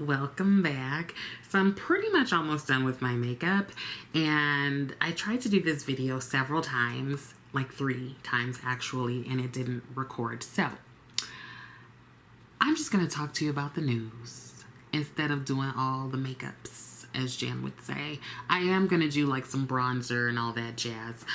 welcome back. So I'm pretty much almost done with my makeup, and I tried to do this video several times, like 3 times actually, and it didn't record. So I'm just gonna talk to you about the news instead of doing all the makeups, as Jan would say. I am gonna do like some bronzer and all that jazz,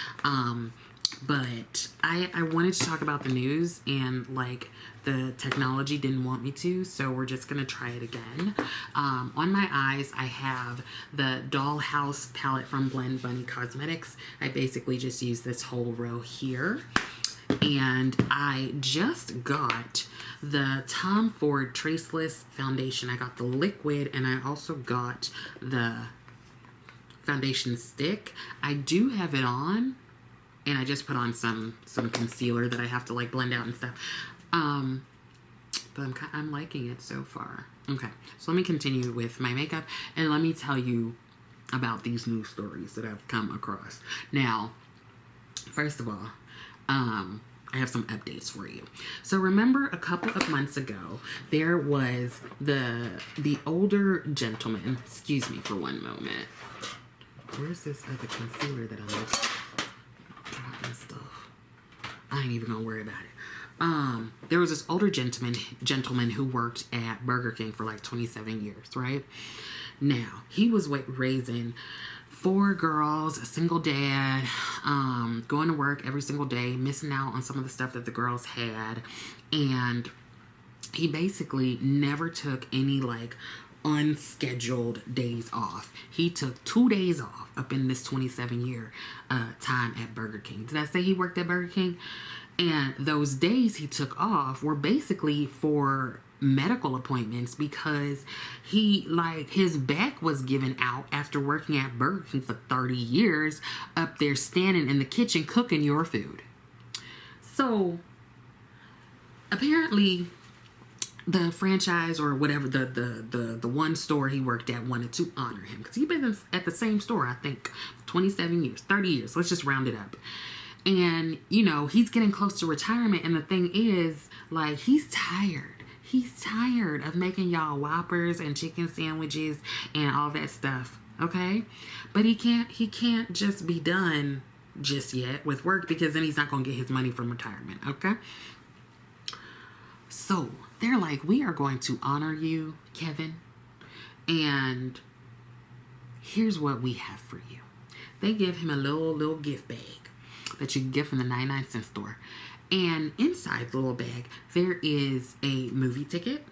but I wanted to talk about the news, and like the technology didn't want me to, so we're just gonna try it again. On my eyes, I have the Haus palette from Blend Bunny Cosmetics. I basically just use this whole row here. And I just got the Tom Ford Traceless foundation. I got the liquid, and I also got the foundation stick. I do have it on, and I just put on some concealer that I have to like blend out and stuff. But I'm liking it so far. Okay, so let me continue with my makeup, and let me tell you about these news stories that I've come across. Now, first of all, I have some updates for you. So remember a couple of months ago, there was the older gentleman. Excuse me for one moment. Where's this other concealer that I'm dropping stuff? I ain't even gonna worry about it. There was this older gentleman who worked at Burger King for like 27 years, right? Now, he was raising 4 girls, a single dad, going to work every single day, missing out on some of the stuff that the girls had. And he basically never took any like unscheduled days off. He took 2 days off up in this 27-year time at Burger King. Did I say he worked at Burger King? And those days he took off were basically for medical appointments, because his back was given out after working at Burger King for 30 years, up there standing in the kitchen cooking your food. So apparently the franchise or whatever, the one store he worked at wanted to honor him, because he'd been at the same store, I think, 27 years, 30 years. Let's just round it up. And, you know, he's getting close to retirement. And the thing is, like, he's tired. He's tired of making y'all Whoppers and chicken sandwiches and all that stuff. Okay? But he can't just be done just yet with work, because then he's not going to get his money from retirement. Okay? So they're like, we are going to honor you, Kevin. And here's what we have for you. They give him a little gift bag that you can get from the 99-cent store. And inside the little bag, there is a movie ticket.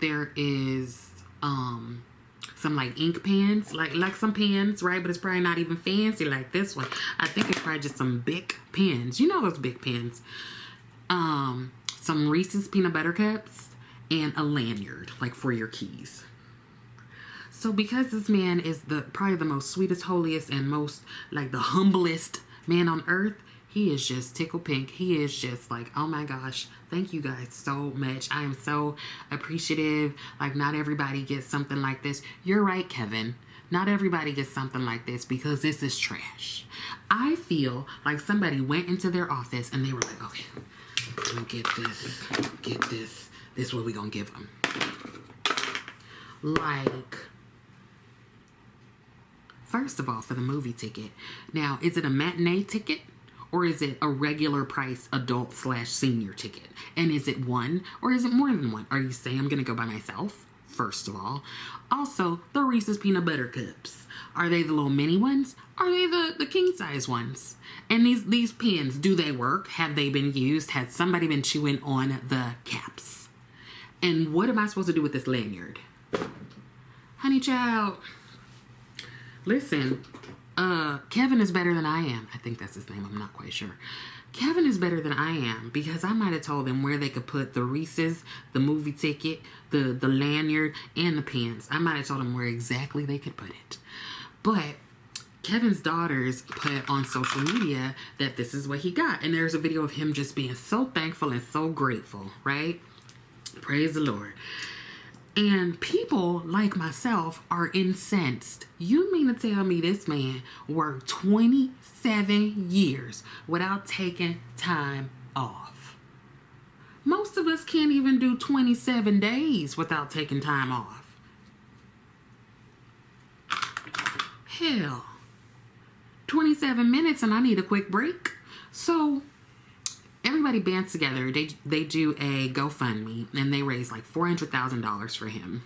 There is some like ink pens, like some pens, right? But it's probably not even fancy like this one. I think it's probably just some big pens. You know those big pens. Some Reese's peanut butter cups, and a lanyard, like for your keys. So because this man is probably the most sweetest, holiest, and most like the humblest man on earth, he is just tickle pink. He is just like, oh my gosh, thank you guys so much. I am so appreciative. Like, not everybody gets something like this. You're right, Kevin. Not everybody gets something like this, because this is trash. I feel like somebody went into their office and they were like, okay, I'm gonna get this. This is what we gonna give them. Like, first of all, for the movie ticket. Now, is it a matinee ticket, or is it a regular price adult/senior ticket? And is it one, or is it more than one? Are you saying I'm going to go by myself? First of all. Also, the Reese's peanut butter cups. Are they the little mini ones? Are they the king size ones? And these pens, do they work? Have they been used? Has somebody been chewing on the caps? And what am I supposed to do with this lanyard? Honey child, listen, Kevin is better than I am. I think that's his name. I'm not quite sure. Kevin is better than I am, because I might have told them where they could put the Reese's, the movie ticket, the lanyard, and the pens. I might have told them where exactly they could put it. But Kevin's daughters put on social media that this is what he got. And there's a video of him just being so thankful and so grateful, right? Praise the Lord. And people like myself are incensed. You mean to tell me this man worked 27 years without taking time off? Most of us can't even do 27 days without taking time off. hell, 27 minutes and I need a quick break. So everybody bands together. They do a GoFundMe and they raise like $400,000 for him.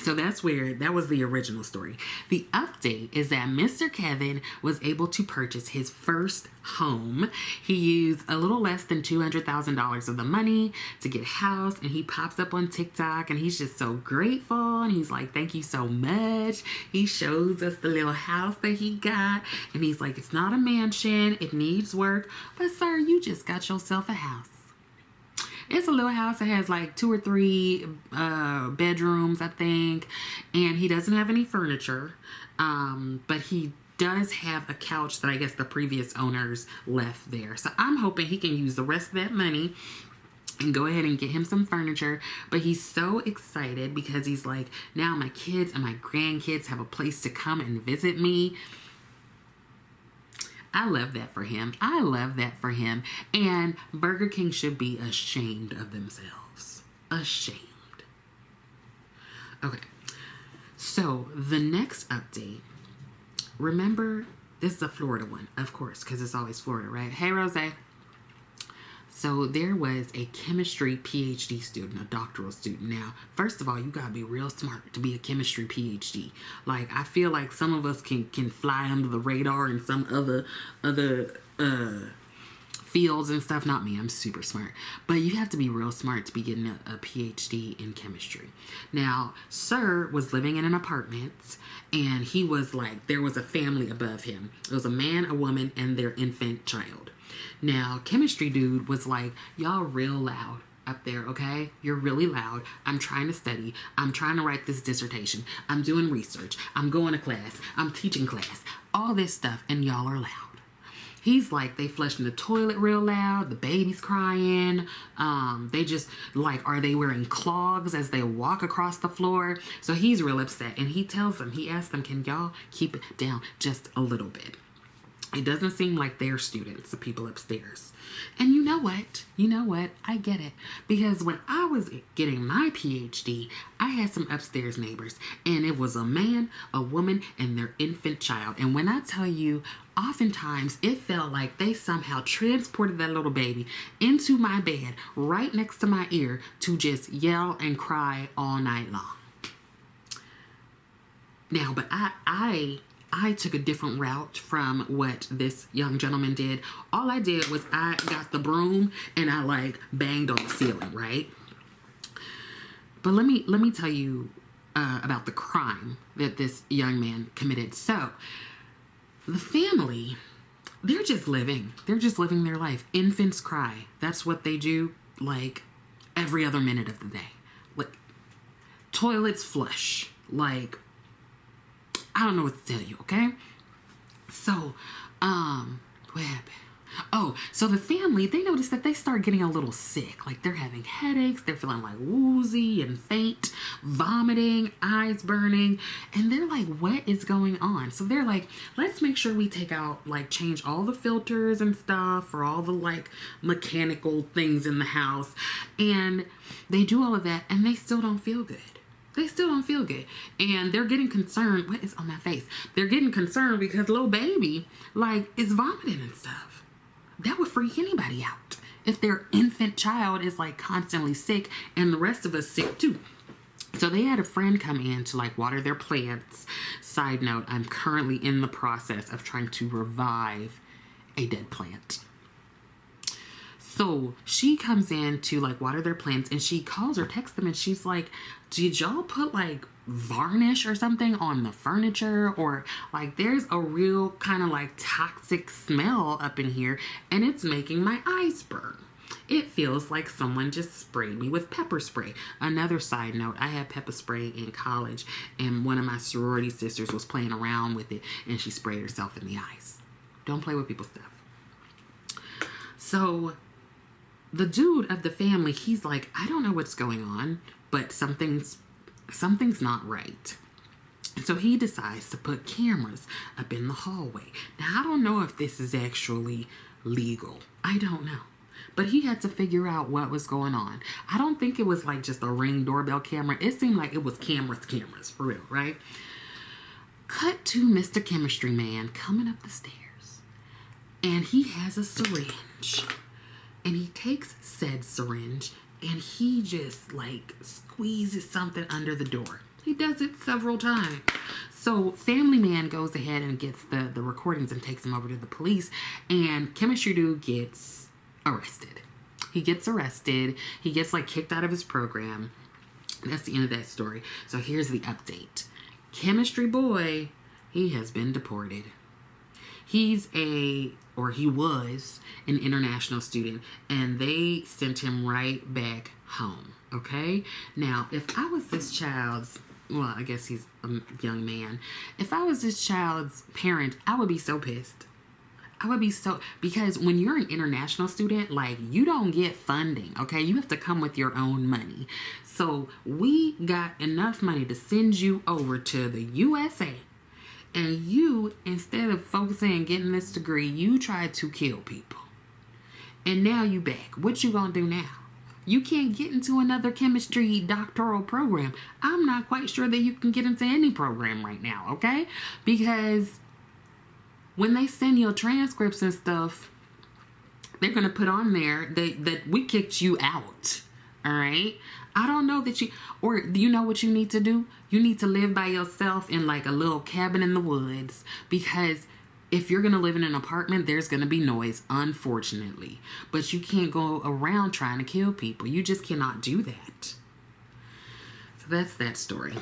So that was the original story. The update is that Mr. Kevin was able to purchase his first home. He used a little less than $200,000 of the money to get a house, and he pops up on TikTok and he's just so grateful, and he's like, thank you so much. He shows us the little house that he got, and he's like, it's not a mansion, it needs work, but sir, you just got yourself a house. It's a little house that has like 2 or 3 bedrooms, I think. And he doesn't have any furniture. But he does have a couch that I guess the previous owners left there. So I'm hoping he can use the rest of that money and go ahead and get him some furniture. But he's so excited because he's like, now my kids and my grandkids have a place to come and visit me. I love that for him. I love that for him. And Burger King should be ashamed of themselves. Ashamed. Okay. So the next update. Remember, this is a Florida one, of course, because it's always Florida, right? Hey, Rose. So there was a chemistry PhD student, a doctoral student. Now, first of all, you gotta be real smart to be a chemistry PhD. Like, I feel like some of us can fly under the radar in some other fields and stuff. Not me, I'm super smart. But you have to be real smart to be getting a PhD in chemistry. Now, Sir was living in an apartment, and he was like, there was a family above him. It was a man, a woman, and their infant child. Now, chemistry dude was like, y'all real loud up there, okay? You're really loud. I'm trying to study. I'm trying to write this dissertation. I'm doing research. I'm going to class. I'm teaching class. All this stuff, and y'all are loud. He's like, they flushing the toilet real loud. The baby's crying. They just, like, are they wearing clogs as they walk across the floor? So he's real upset, and he tells them, he asks them, can y'all keep it down just a little bit? It doesn't seem like they're students, the people upstairs. And you know what? You know what? I get it. Because when I was getting my PhD, I had some upstairs neighbors. And it was a man, a woman, and their infant child. And when I tell you, oftentimes it felt like they somehow transported that little baby into my bed right next to my ear to just yell and cry all night long. Now, but I took a different route from what this young gentleman did. All I did was I got the broom and I like banged on the ceiling, right? But let me tell you about the crime that this young man committed. So the family, they're just living their life. Infants cry. That's what they do like every other minute of the day. Like toilets flush. Like, I don't know what to tell you, okay? So, what happened? Oh, so the family, they noticed that they start getting a little sick. Like, they're having headaches, they're feeling like woozy and faint, vomiting, eyes burning, and they're like, what is going on? So they're like, let's make sure we take out, like, change all the filters and stuff for all the, like, mechanical things in the house. And they do all of that, and they still don't feel good. They still don't feel good. And they're getting concerned. What is on my face? They're getting concerned because little baby, like, is vomiting and stuff. That would freak anybody out. If their infant child is, like, constantly sick and the rest of us sick, too. So they had a friend come in to, like, water their plants. Side note, I'm currently in the process of trying to revive a dead plant. So she comes in to like water their plants and she calls or texts them and she's like, did y'all put like varnish or something on the furniture? Or like there's a real kind of like toxic smell up in here and it's making my eyes burn. It feels like someone just sprayed me with pepper spray. Another side note, I had pepper spray in college and one of my sorority sisters was playing around with it and she sprayed herself in the eyes. Don't play with people's stuff. So the dude of the family, he's like, I don't know what's going on, but something's not right. So he decides to put cameras up in the hallway. Now, I don't know if this is actually legal. I don't know. But he had to figure out what was going on. I don't think it was like just a Ring doorbell camera. It seemed like it was cameras, for real, right? Cut to Mr. Chemistry Man coming up the stairs. And he has a syringe. And he takes said syringe and he just like squeezes something under the door. He does it several times. So Family Man goes ahead and gets the recordings and takes them over to the police. And Chemistry Dude gets arrested. He gets arrested. He gets like kicked out of his program. That's the end of that story. So here's the update. Chemistry Boy, he has been deported. He was an international student, and they sent him right back home, okay? Now, if I was this child's, well, I guess he's a young man. If I was this child's parent, I would be so pissed. I would be so, because when you're an international student, like, you don't get funding, okay? You have to come with your own money. So we got enough money to send you over to the USA. And you, instead of focusing on getting this degree, you tried to kill people. And now you back. What you gonna do now? You can't get into another chemistry doctoral program. I'm not quite sure that you can get into any program right now, okay? Because when they send your transcripts and stuff, they're gonna put on there that we kicked you out, all right? I don't know that or do you know what you need to do? You need to live by yourself in like a little cabin in the woods, because if you're going to live in an apartment, there's going to be noise, unfortunately. But you can't go around trying to kill people. You just cannot do that. So that's that story.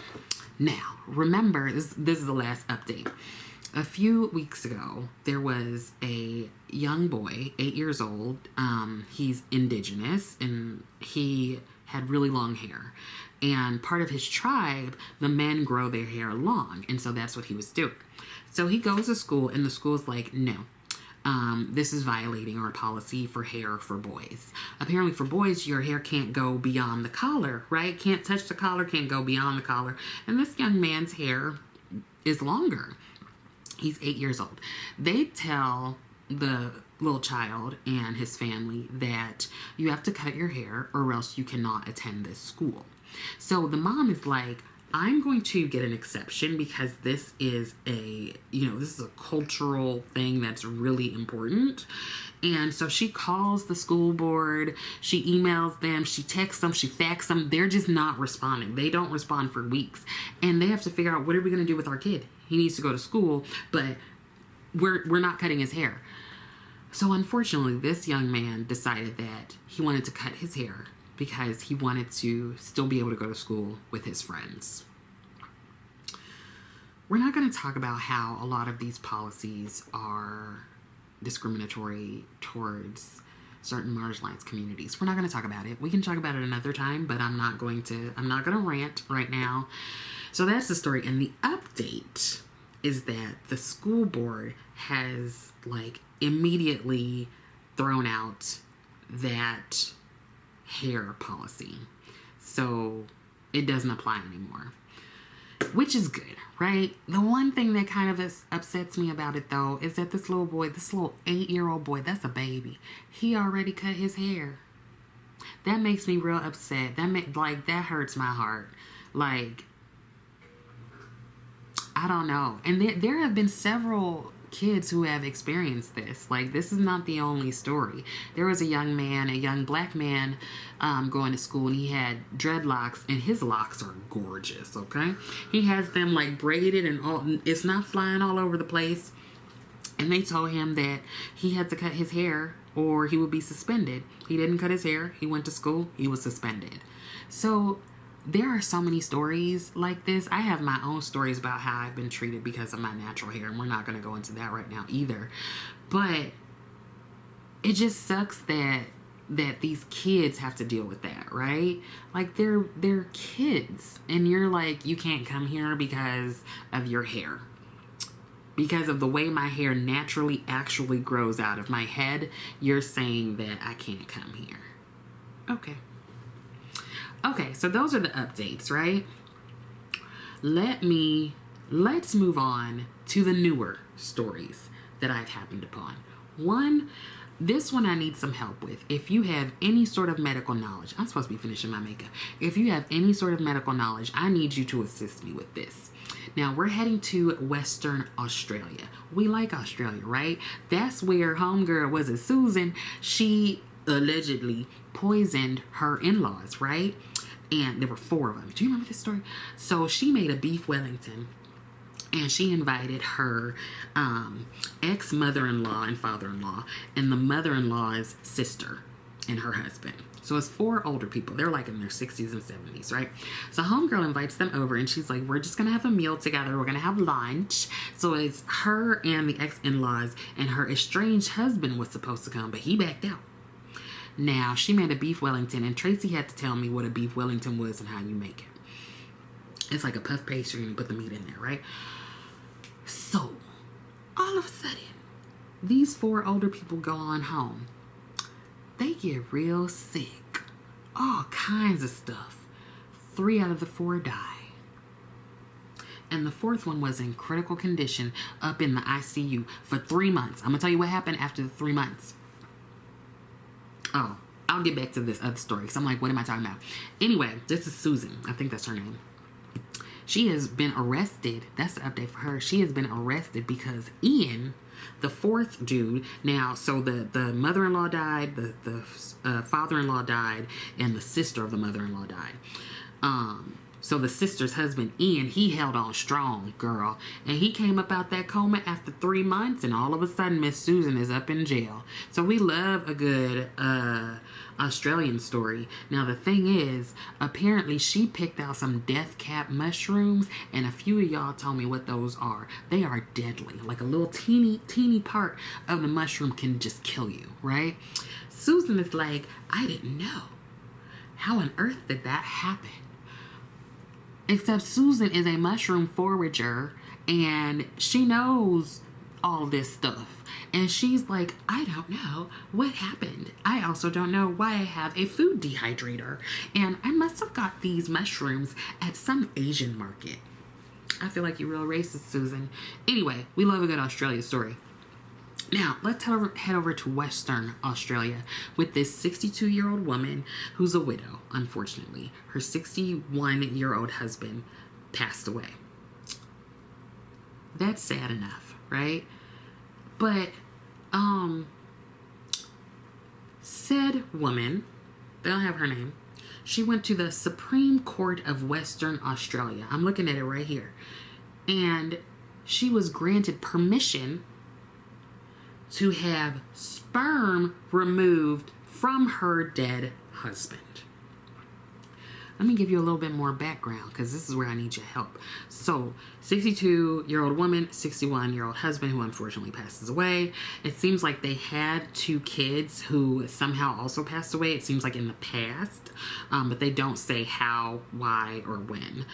Now, remember, this is the last update. A few weeks ago, there was a young boy, 8 years old. He's indigenous, and he had really long hair. And part of his tribe, the men grow their hair long. And so that's what he was doing. So he goes to school, and the school's like, no, this is violating our policy for hair for boys. Apparently for boys, your hair can't go beyond the collar, right? Can't touch the collar, can't go beyond the collar. And this young man's hair is longer. He's 8 years old. They tell the little child and his family that you have to cut your hair or else you cannot attend this school. So the mom is like, I'm going to get an exception because this is this is a cultural thing that's really important. And so she calls the school board, she emails them, she texts them, she faxes them. They're just not responding. They don't respond for weeks. And they have to figure out, what are we going to do with our kid? He needs to go to school, but we're not cutting his hair. So unfortunately, this young man decided that he wanted to cut his hair because he wanted to still be able to go to school with his friends. We're not going to talk about how a lot of these policies are discriminatory towards certain marginalized communities. We're not going to talk about it. We can talk about it another time, but I'm not going to rant right now. So that's the story. And the update is that the school board has immediately thrown out that hair policy. So it doesn't apply anymore, which is good, right? The one thing that kind of upsets me about it, though, is that this little 8-year-old boy, that's a baby. He already cut his hair. That makes me real upset. That hurts my heart. I don't know. And there have been several kids who have experienced this. This is not the only story. There was a young black man going to school, and he had dreadlocks, and his locks are gorgeous, okay? He has them braided and all. It's not flying all over the place. And they told him that he had to cut his hair or he would be suspended. He didn't cut his hair. He went to school. He was suspended. So there are so many stories like this. I have my own stories about how I've been treated because of my natural hair, and we're not going to go into that right now either. But it just sucks that these kids have to deal with that, right? They're kids, and you're you can't come here because of your hair. Because of the way my hair naturally actually grows out of my head, you're saying that I can't come here. Okay, so those are the updates, right? Let's move on to the newer stories that I've happened upon. This one I need some help with. If you have any sort of medical knowledge, I'm supposed to be finishing my makeup. If you have any sort of medical knowledge, I need you to assist me with this. Now we're heading to Western Australia. We like Australia, right? That's where homegirl was it Susan. She allegedly poisoned her in-laws, right? And there were 4 of them. Do you remember this story? So she made a beef Wellington, and she invited her ex-mother-in-law and father-in-law and the mother-in-law's sister and her husband. So it's 4 older people. They're like in their 60s and 70s, right? So homegirl invites them over, and she's like, we're just going to have a meal together. We're going to have lunch. So it's her and the ex-in-laws, and her estranged husband was supposed to come, but he backed out. Now, she made a beef Wellington, and Tracy had to tell me what a beef Wellington was and how you make it. It's like a puff pastry, and you put the meat in there, right? So, all of a sudden, these 4 older people go on home. They get real sick. All kinds of stuff. 3 out of the 4 die. And the 4th one was in critical condition up in the ICU for 3 months. I'm going to tell you what happened after the 3 months. Oh, I'll get back to this other story because I'm like, what am I talking about? Anyway, this is Susan. I think that's her name. She has been arrested. That's the update for her. She has been arrested because Ian, the 4th dude, now, so the mother-in-law died, the father-in-law died, and the sister of the mother-in-law died. So the sister's husband, Ian, he held on strong, girl. And he came up out that coma after 3 months, and all of a sudden, Miss Susan is up in jail. So we love a good Australian story. Now, the thing is, apparently she picked out some death cap mushrooms, and a few of y'all told me what those are. They are deadly. Like a little teeny part of the mushroom can just kill you, right? Susan is like, I didn't know. How on earth did that happen? Except Susan is a mushroom forager, and she knows all this stuff. And she's like, I don't know what happened. I also don't know why I have a food dehydrator. And I must have got these mushrooms at some Asian market. I feel like you're real racist, Susan. Anyway, we love a good Australia story. Now, let's head over to Western Australia with this 62-year-old woman who's a widow, unfortunately. Her 61-year-old husband passed away. That's sad enough, right? But, said woman, they don't have her name, she went to the Supreme Court of Western Australia. I'm looking at it right here. And she was granted permission to have sperm removed from her dead husband. Let me give you a little bit more background because this is where I need your help. So, 62-year-old woman, 61-year-old husband who unfortunately passes away. It seems like they had 2 kids who somehow also passed away. It seems like in the past, but they don't say how, why, or when.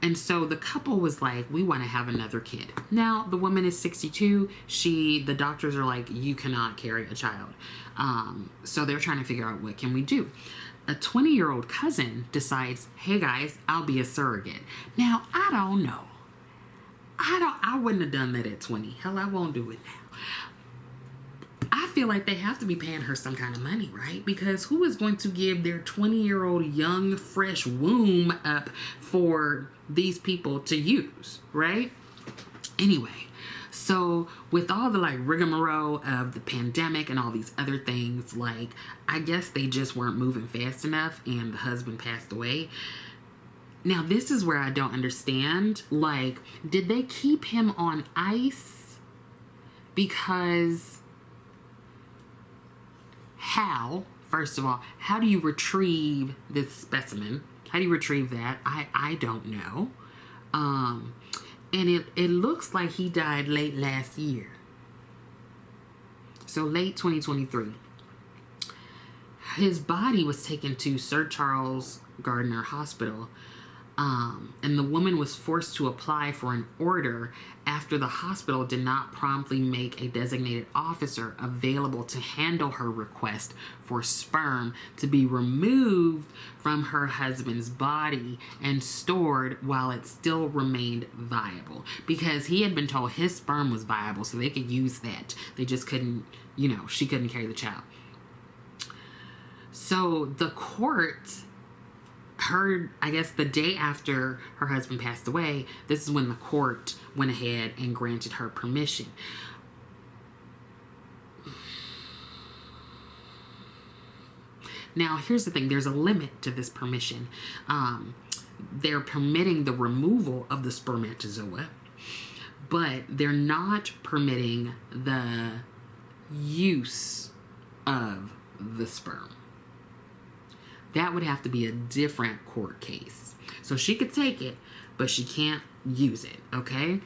And so the couple was like, we want to have another kid. Now, the woman is 62. The doctors are like, you cannot carry a child. So they're trying to figure out what can we do. A 20-year-old cousin decides, hey guys, I'll be a surrogate. Now, I don't know. I wouldn't have done that at 20. Hell, I won't do it now. I feel like they have to be paying her some kind of money, right? Because who is going to give their 20-year-old young, fresh womb up for these people to use, right? Anyway, so with all the like rigmarole of the pandemic and all these other things, like I guess they just weren't moving fast enough and the husband passed away. Now this is where I don't understand. Like, did they keep him on ice? Because how, first of all, how do you retrieve this specimen? How do you retrieve that? I don't know. And it looks like he died late last year. So late 2023. His body was taken to Sir Charles Gardner Hospital. And the woman was forced to apply for an order after the hospital did not promptly make a designated officer available to handle her request for sperm to be removed from her husband's body and stored while it still remained viable. Because he had been told his sperm was viable, so they could use that. They just couldn't, she couldn't carry the child. So the court I guess the day after her husband passed away, this is when the court went ahead and granted her permission. Now, here's the thing. There's a limit to this permission. They're permitting the removal of the spermatozoa, but they're not permitting the use of the sperm. That would have to be a different court case. So she could take it, but she can't use it, okay?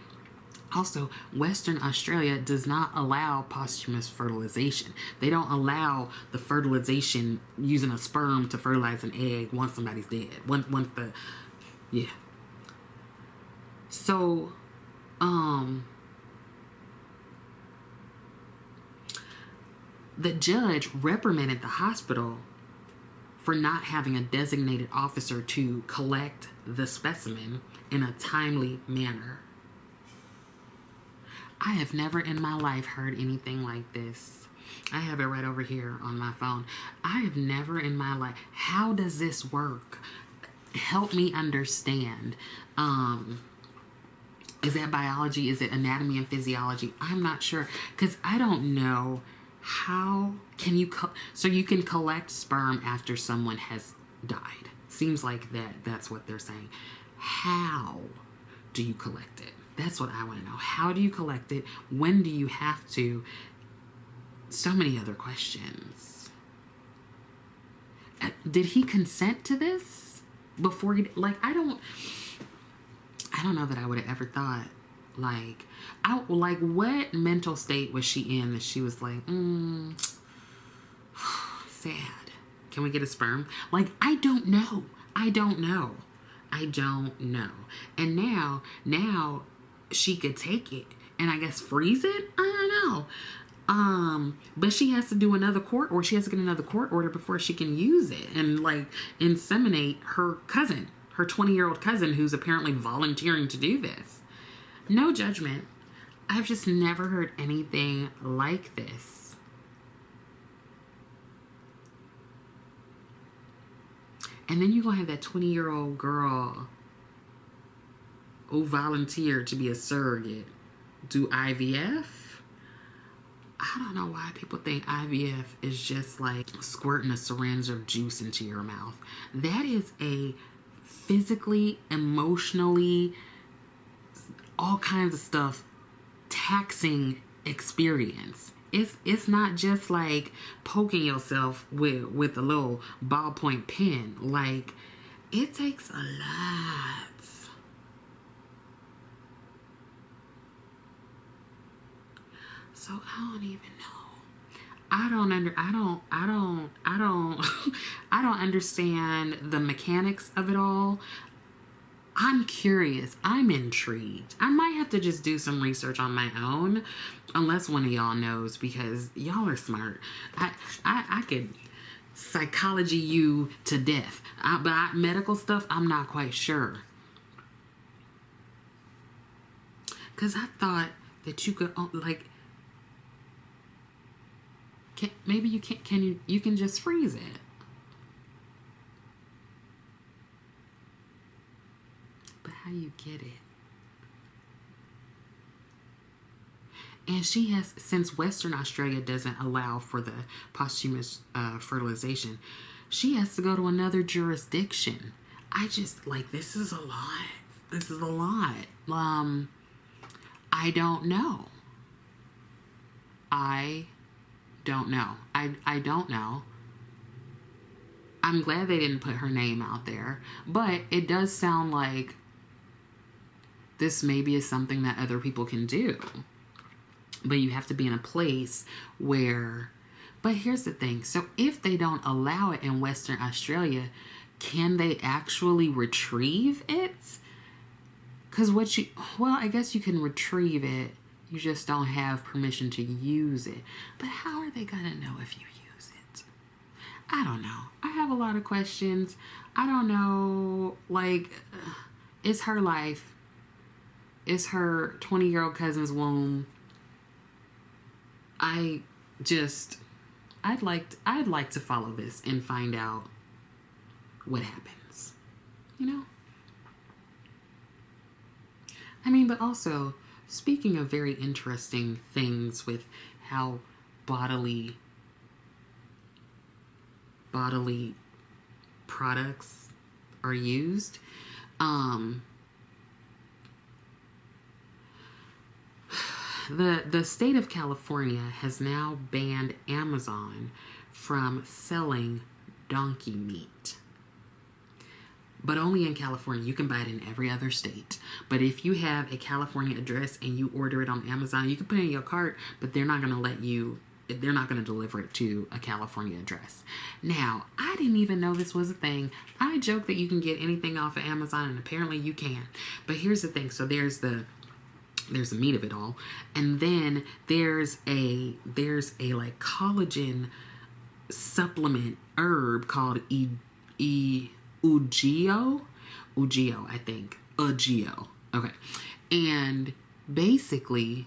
Also, Western Australia does not allow posthumous fertilization. They don't allow the fertilization using a sperm to fertilize an egg once somebody's dead. Yeah. So, the judge reprimanded the hospital for not having a designated officer to collect the specimen in a timely manner. I have never in my life heard anything like this. I have it right over here on my phone. I have never in my life. How does this work? Help me understand. Is that biology? Is it anatomy and physiology? I'm not sure, because I don't know. How can you so you can collect sperm after someone has died? Seems like that's what they're saying. How do you collect it? That's what I want to know. How do you collect it? When do you have to? So many other questions. Did he consent to this before he, like, I don't know that I would have ever thought, like, what mental state was she in that she was like, sad. Can we get a sperm? Like, I don't know. And now she could take it and I guess freeze it. I don't know. But she has to do another court, or she has to get another court order before she can use it and, like, inseminate her cousin, her 20-year-old cousin, who's apparently volunteering to do this. No judgment. I've just never heard anything like this. And then you're going to have that 20-year-old girl who volunteered to be a surrogate do IVF. I don't know why people think IVF is just like squirting a syringe of juice into your mouth. That is a physically, emotionally, all kinds of stuff taxing experience. It's not just like poking yourself with a little ballpoint pen. Like, it takes a lot. So I don't even know. I don't understand the mechanics of it all. I'm curious. I'm intrigued. I might have to just do some research on my own, unless one of y'all knows, because y'all are smart. I could psychology you to death. But medical stuff, I'm not quite sure. Because I thought that you could, like, maybe you can't, you can just freeze it. But how do you get it? And she has, since Western Australia doesn't allow for the posthumous fertilization, she has to go to another jurisdiction. I just, like, this is a lot. I don't know. I don't know. I'm glad they didn't put her name out there, but it does sound like this maybe is something that other people can do. But you have to be in a place where, but here's the thing. So if they don't allow it in Western Australia, can they actually retrieve it? Because I guess you can retrieve it. You just don't have permission to use it. But how are they going to know if you use it? I don't know. I have a lot of questions. I don't know. Like, it's her life. It's her 20-year-old cousin's womb. I'd like to follow this and find out what happens. you know? I mean, but also, speaking of very interesting things with how bodily products are used, the state of California has now banned Amazon from selling donkey meat. But only in California. You can buy it in every other state. But if you have a California address and you order it on Amazon, you can put it in your cart, but they're not going to deliver it to a California address. Now, I didn't even know this was a thing. I joke that you can get anything off of Amazon, and apparently you can. But here's the thing. So there's the meat of it all. And then there's a like collagen supplement herb called Ugio, I think. Ugio. Okay. And basically,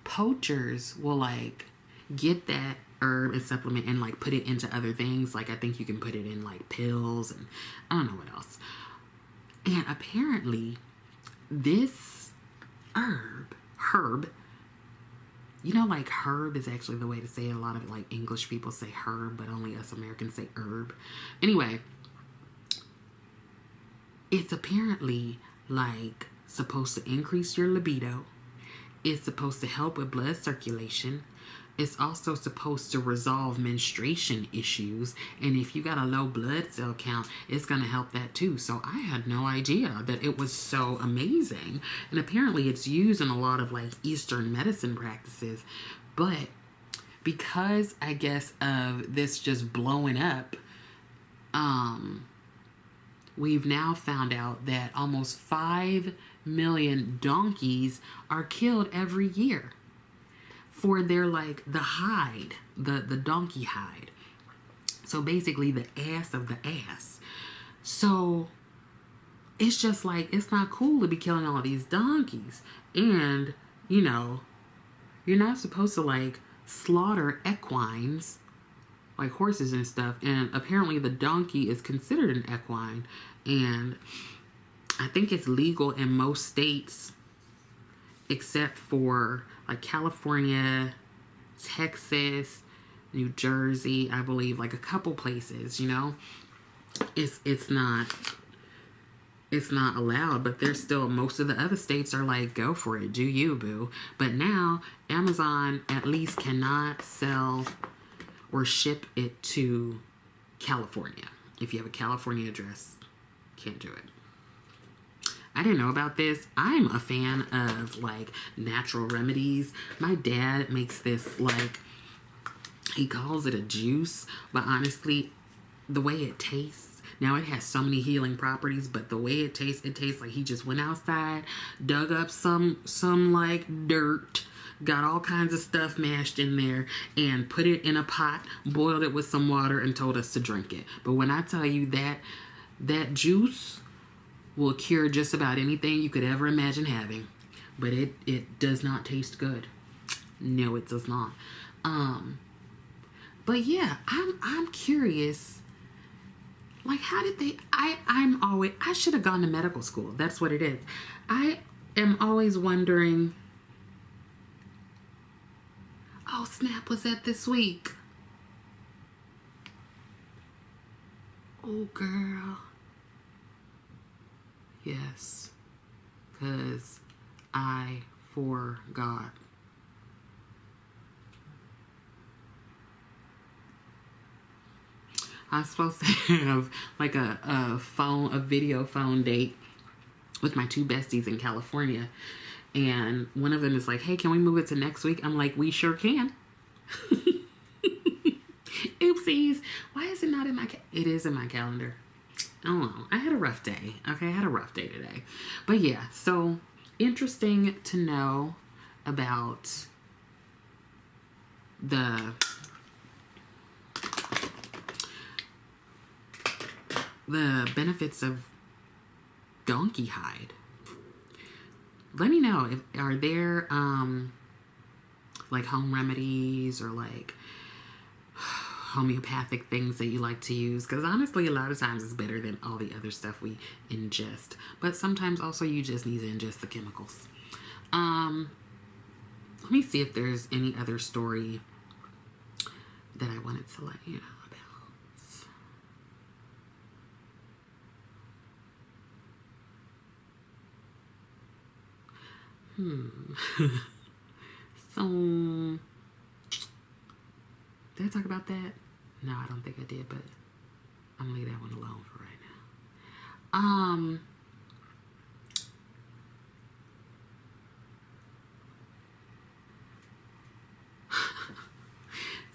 poachers will like get that herb and supplement and like put it into other things. Like I think you can put it in like pills and I don't know what else. And apparently this herb, you know, like herb is actually the way to say it. A lot of like English people say herb, but only us Americans say herb. Anyway, it's apparently like supposed to increase your libido. It's supposed to help with blood circulation. It's also supposed to resolve menstruation issues. And if you got a low blood cell count, it's going to help that too. So I had no idea that it was so amazing. And apparently it's used in a lot of like Eastern medicine practices. But because I guess of this just blowing up, we've now found out that almost 5 million donkeys are killed every year for their like the hide, the donkey hide. So basically the ass of the ass. So it's just like, it's not cool to be killing all these donkeys. And, you know, you're not supposed to like slaughter equines, like horses and stuff. And apparently the donkey is considered an equine. And I think it's legal in most states except for like California, Texas, New Jersey, I believe, like a couple places, you know. It's not allowed, but there's still, most of the other states are like, go for it, do you, boo. But now Amazon at least cannot sell or ship it to California. If you have a California address, can't do it. I didn't know about this. I'm a fan of like natural remedies. My dad makes this like, he calls it a juice, but honestly, the way it tastes, now it has so many healing properties, but the way it tastes like he just went outside, dug up some like dirt, got all kinds of stuff mashed in there, and put it in a pot, boiled it with some water, and told us to drink it. But when I tell you that juice will cure just about anything you could ever imagine having. But it does not taste good. No, it does not. But yeah, I'm curious. Like, how did they... I should have gone to medical school. That's what it is. I am always wondering... Oh, snap, was that this week? Oh, girl. Yes, because I forgot. I was supposed to have like a video phone date with my two besties in California. And one of them is like, hey, can we move it to next week? I'm like, we sure can. Oopsies. Why is it not in my it is in my calendar. Oh, I had a rough day. Okay, I had a rough day today. But yeah, so interesting to know about the benefits of donkey hide. Let me know if are there like home remedies or like homeopathic things that you like to use, because honestly a lot of times it's better than all the other stuff we ingest, but sometimes also you just need to ingest the chemicals. Let me see if there's any other story that I wanted to let you know about. So did I talk about that? No, I don't think I did, but I'm gonna leave that one alone for right now.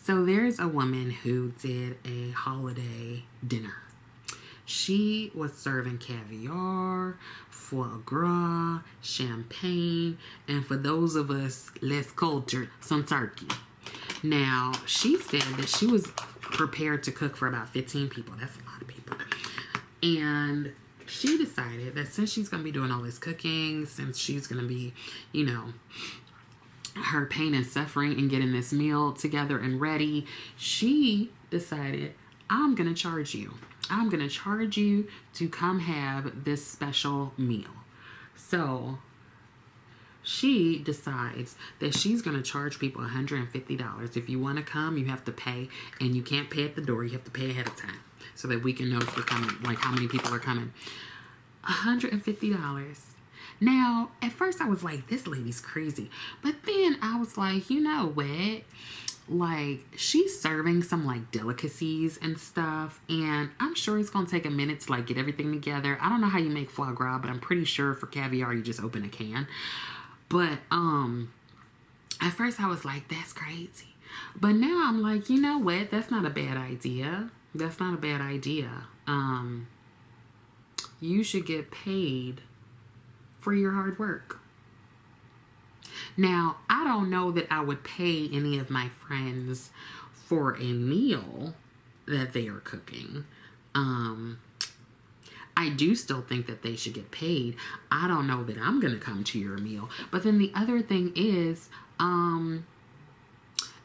So there's a woman who did a holiday dinner. She was serving caviar, foie gras, champagne, and for those of us less cultured, some turkey. Now, she said that she was prepared to cook for about 15 people. That's a lot of people. And she decided that since she's going to be doing all this cooking, since she's going to be, you know, her pain and suffering and getting this meal together and ready, she decided, I'm going to charge you. I'm going to charge you to come have this special meal. So she decides that she's going to charge people $150. If you want to come, you have to pay, and you can't pay at the door. You have to pay ahead of time so that we can know if we're coming, like how many people are coming. $150. Now, at first I was like, this lady's crazy. But then I was like, you know what? Like, she's serving some like delicacies and stuff, and I'm sure it's gonna take a minute to like get everything together. I don't know how you make foie gras, but I'm pretty sure for caviar you just open a can. But at first I was like, that's crazy. But now I'm like, you know what? That's not a bad idea. That's not a bad idea. You should get paid for your hard work. Now, I don't know that I would pay any of my friends for a meal that they are cooking. I do still think that they should get paid. I don't know that I'm going to come to your meal. But then the other thing is,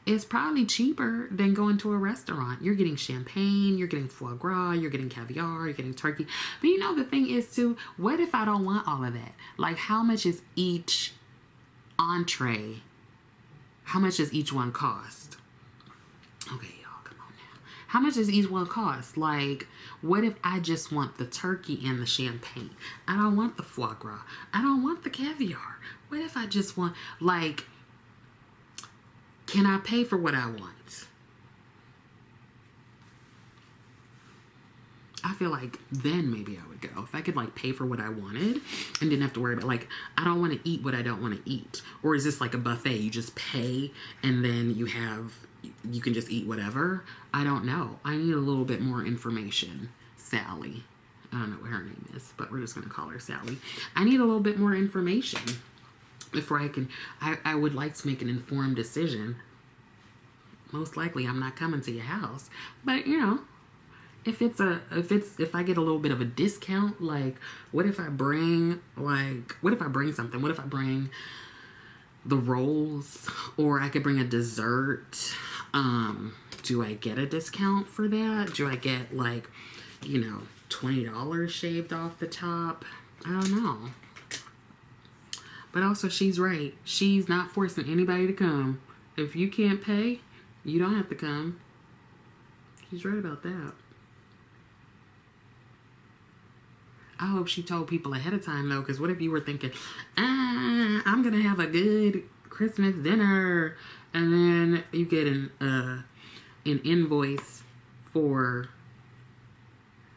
it's probably cheaper than going to a restaurant. You're getting champagne, you're getting foie gras, you're getting caviar, you're getting turkey. But you know, the thing is too, what if I don't want all of that? Like, how much is each entree? How much does each one cost? Okay, y'all, come on now. How much does each one cost? Like, what if I just want the turkey and the champagne? I don't want the foie gras. I don't want the caviar. What if I just want, like, can I pay for what I want? I feel like then maybe I would go. If I could like pay for what I wanted and didn't have to worry about, like, I don't want to eat what I don't want to eat. Or is this like a buffet? You just pay and then you can just eat whatever? I don't know. I need a little bit more information. Sally. I don't know what her name is, but we're just going to call her Sally. I need a little bit more information before I would like to make an informed decision. Most likely I'm not coming to your house, but you know, if I get a little bit of a discount, like what if I bring something? What if I bring the rolls, or I could bring a dessert? Do I get a discount for that? Do I get like, you know, $20 shaved off the top? I don't know. But also, she's right. She's not forcing anybody to come. If you can't pay, you don't have to come. She's right about that. I hope she told people ahead of time, though, because what if you were thinking, I'm going to have a good Christmas dinner, and then you get an invoice for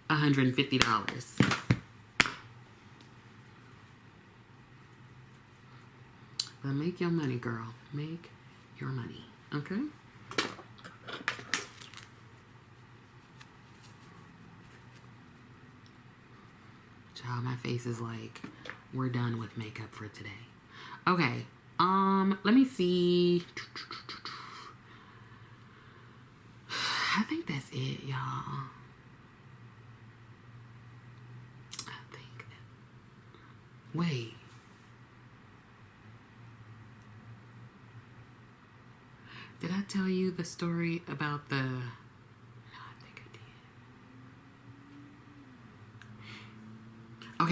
$150. But make your money, girl. Make your money. Okay? Child, my face is like, we're done with makeup for today. Okay. Let me see. I think that's it, y'all. Wait. Did I tell you the story about the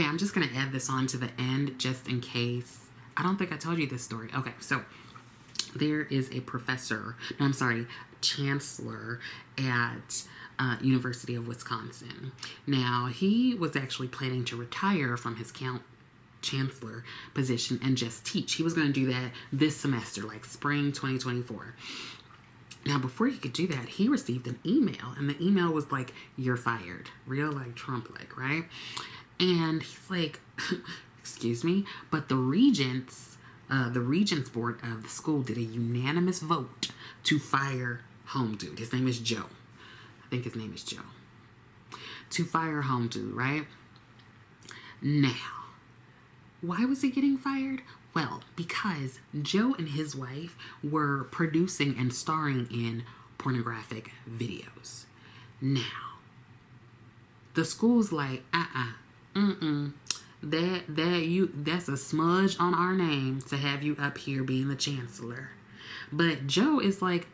Okay, I'm just going to add this on to the end just in case. I don't think I told you this story. Okay, so there is a chancellor at University of Wisconsin. Now, he was actually planning to retire from his chancellor position and just teach. He was going to do that this semester, like spring 2024. Now, before he could do that, he received an email, and the email was like, "You're fired." Real, like, Trump-like, right? And he's like, excuse me, but the regents board of the school did a unanimous vote to fire Home Dude. His name is Joe. I think his name is Joe. To fire Home Dude, right? Now, why was he getting fired? Well, because Joe and his wife were producing and starring in pornographic videos. Now, the school's like, that's a smudge on our name to have you up here being the chancellor. But Joe is like,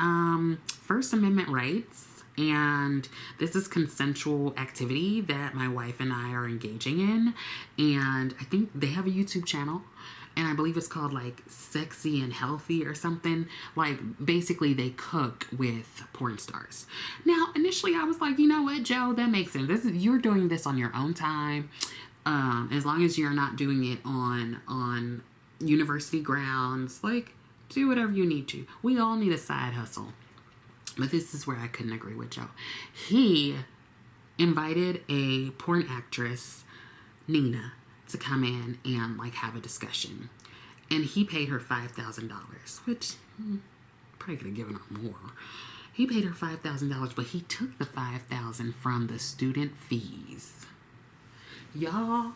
First Amendment rights, and this is consensual activity that my wife and I are engaging in. And I think they have a YouTube channel, and I believe it's called like Sexy and Healthy or something. Like, basically they cook with porn stars. Now, initially I was like, you know what, Joe, that makes sense. You're doing this on your own time. As long as you're not doing it on university grounds, like, do whatever you need to. We all need a side hustle. But this is where I couldn't agree with Joe. He invited a porn actress, Nina, to come in and like have a discussion. And he paid her $5,000, which probably could have given her more. He paid her $5,000, but he took the $5,000 from the student fees. Y'all,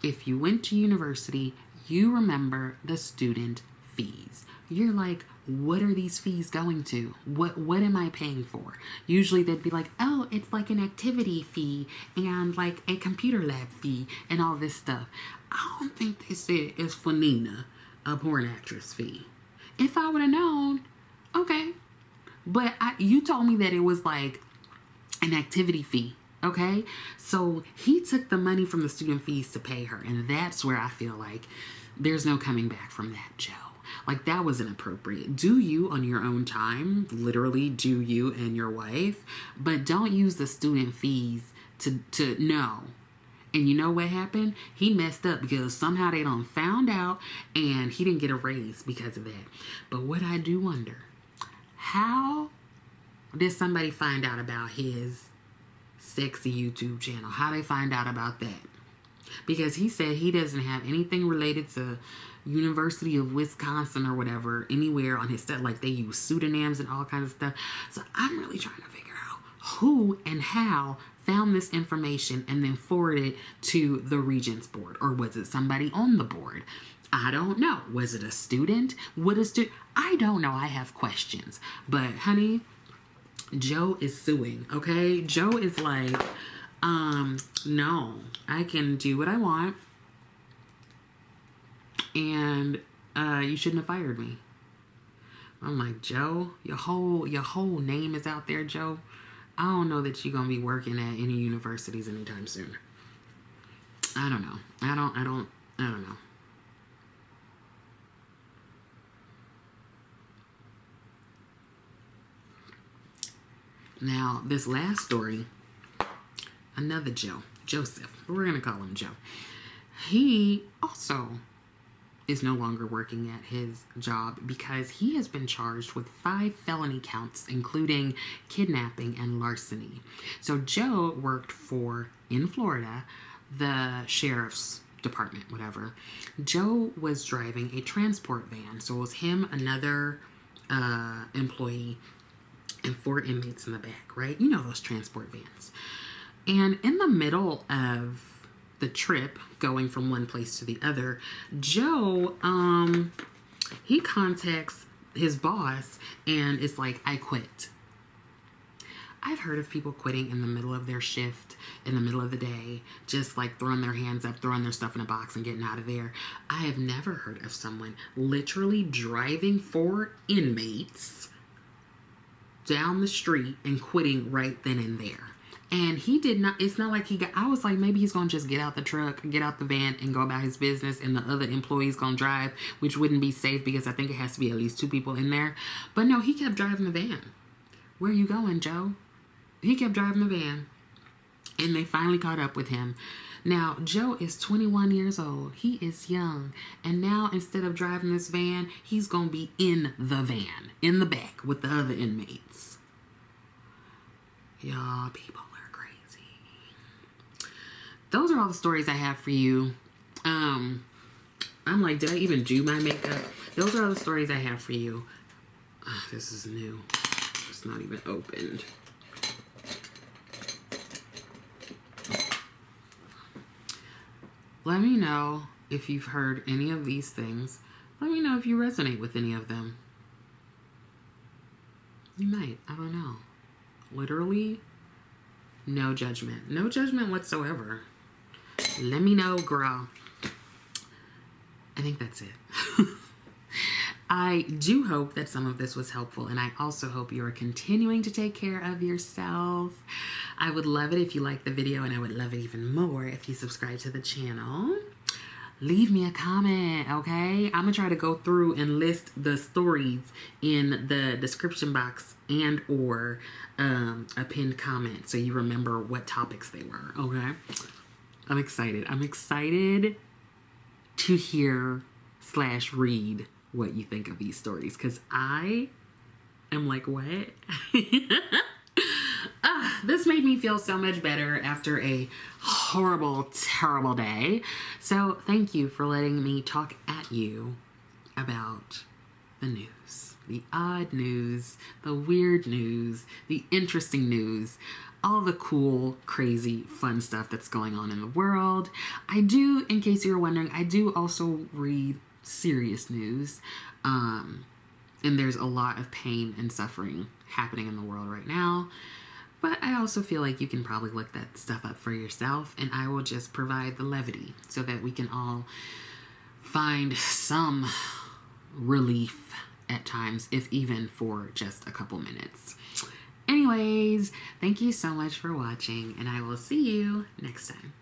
if you went to university, you remember the student fees. You're like, what are these fees going to? What am I paying for? Usually they'd be like, oh, it's like an activity fee and like a computer lab fee and all this stuff. I don't think they said it's for Nina, a porn actress fee. If I would have known, okay. But you told me that it was like an activity fee. Okay, so he took the money from the student fees to pay her, and that's where I feel like there's no coming back from that, Joe. Like, that was inappropriate. Do you on your own time, literally do you and your wife, but don't use the student fees to no. And you know what happened? He messed up because somehow they done found out, and he didn't get a raise because of that. But what I do wonder, how did somebody find out about his sexy YouTube channel? How they find out about that? Because he said he doesn't have anything related to University of Wisconsin or whatever anywhere on his stuff. Like, they use pseudonyms and all kinds of stuff. So I'm really trying to figure out who and how found this information and then forwarded it to the Regents board. Or was it somebody on the board? I don't know. Was it a student? I don't know. I have questions. But honey, Joe is suing, okay? Joe is like, no, I can do what I want, and you shouldn't have fired me. I'm like, Joe, your whole name is out there, Joe. I don't know that you're gonna be working at any universities anytime soon. I don't know. I don't know. Now, this last story, another Joseph, but we're going to call him Joe. He also is no longer working at his job because he has been charged with 5 felony counts, including kidnapping and larceny. So Joe worked for, in Florida, the sheriff's department, whatever. Joe was driving a transport van. So it was him, another employee, and 4 inmates in the back, right? You know those transport vans. And in the middle of the trip, going from one place to the other, Joe, he contacts his boss and it's like, I quit. I've heard of people quitting in the middle of their shift, in the middle of the day, just like throwing their hands up, throwing their stuff in a box and getting out of there. I have never heard of someone literally driving 4 inmates down the street and quitting right then and there. And he did not, it's not like I was like, maybe he's going to just get out the truck, get out the van and go about his business, and the other employee's going to drive, which wouldn't be safe because I think it has to be at least 2 people in there. But no, he kept driving the van. Where are you going, Joe? He kept driving the van, and they finally caught up with him. Now, Joe is 21 years old. He is young. And now, instead of driving this van, he's going to be in the van, in the back with the other inmates. Y'all, people are crazy. Those are all the stories I have for you. I'm like, did I even do my makeup? Those are all the stories I have for you. This is new. It's not even opened. Let me know if you've heard any of these things. Let me know if you resonate with any of them. You might. I don't know. Literally, no judgment. No judgment whatsoever. Let me know, girl. I think that's it. I do hope that some of this was helpful, and I also hope you are continuing to take care of yourself. I would love it if you liked the video, and I would love it even more if you subscribe to the channel. Leave me a comment, okay? I'm gonna try to go through and list the stories in the description box and or a pinned comment so you remember what topics they were, okay? I'm excited. I'm excited to hear / read what you think of these stories, because I am like, what? This made me feel so much better after a horrible, terrible day. So thank you for letting me talk at you about the news, the odd news, the weird news, the interesting news, all the cool, crazy, fun stuff that's going on in the world. I do, in case you're wondering, I do also read serious news. And there's a lot of pain and suffering happening in the world right now. But I also feel like you can probably look that stuff up for yourself, and I will just provide the levity so that we can all find some relief at times, if even for just a couple minutes. Anyways, thank you so much for watching, and I will see you next time.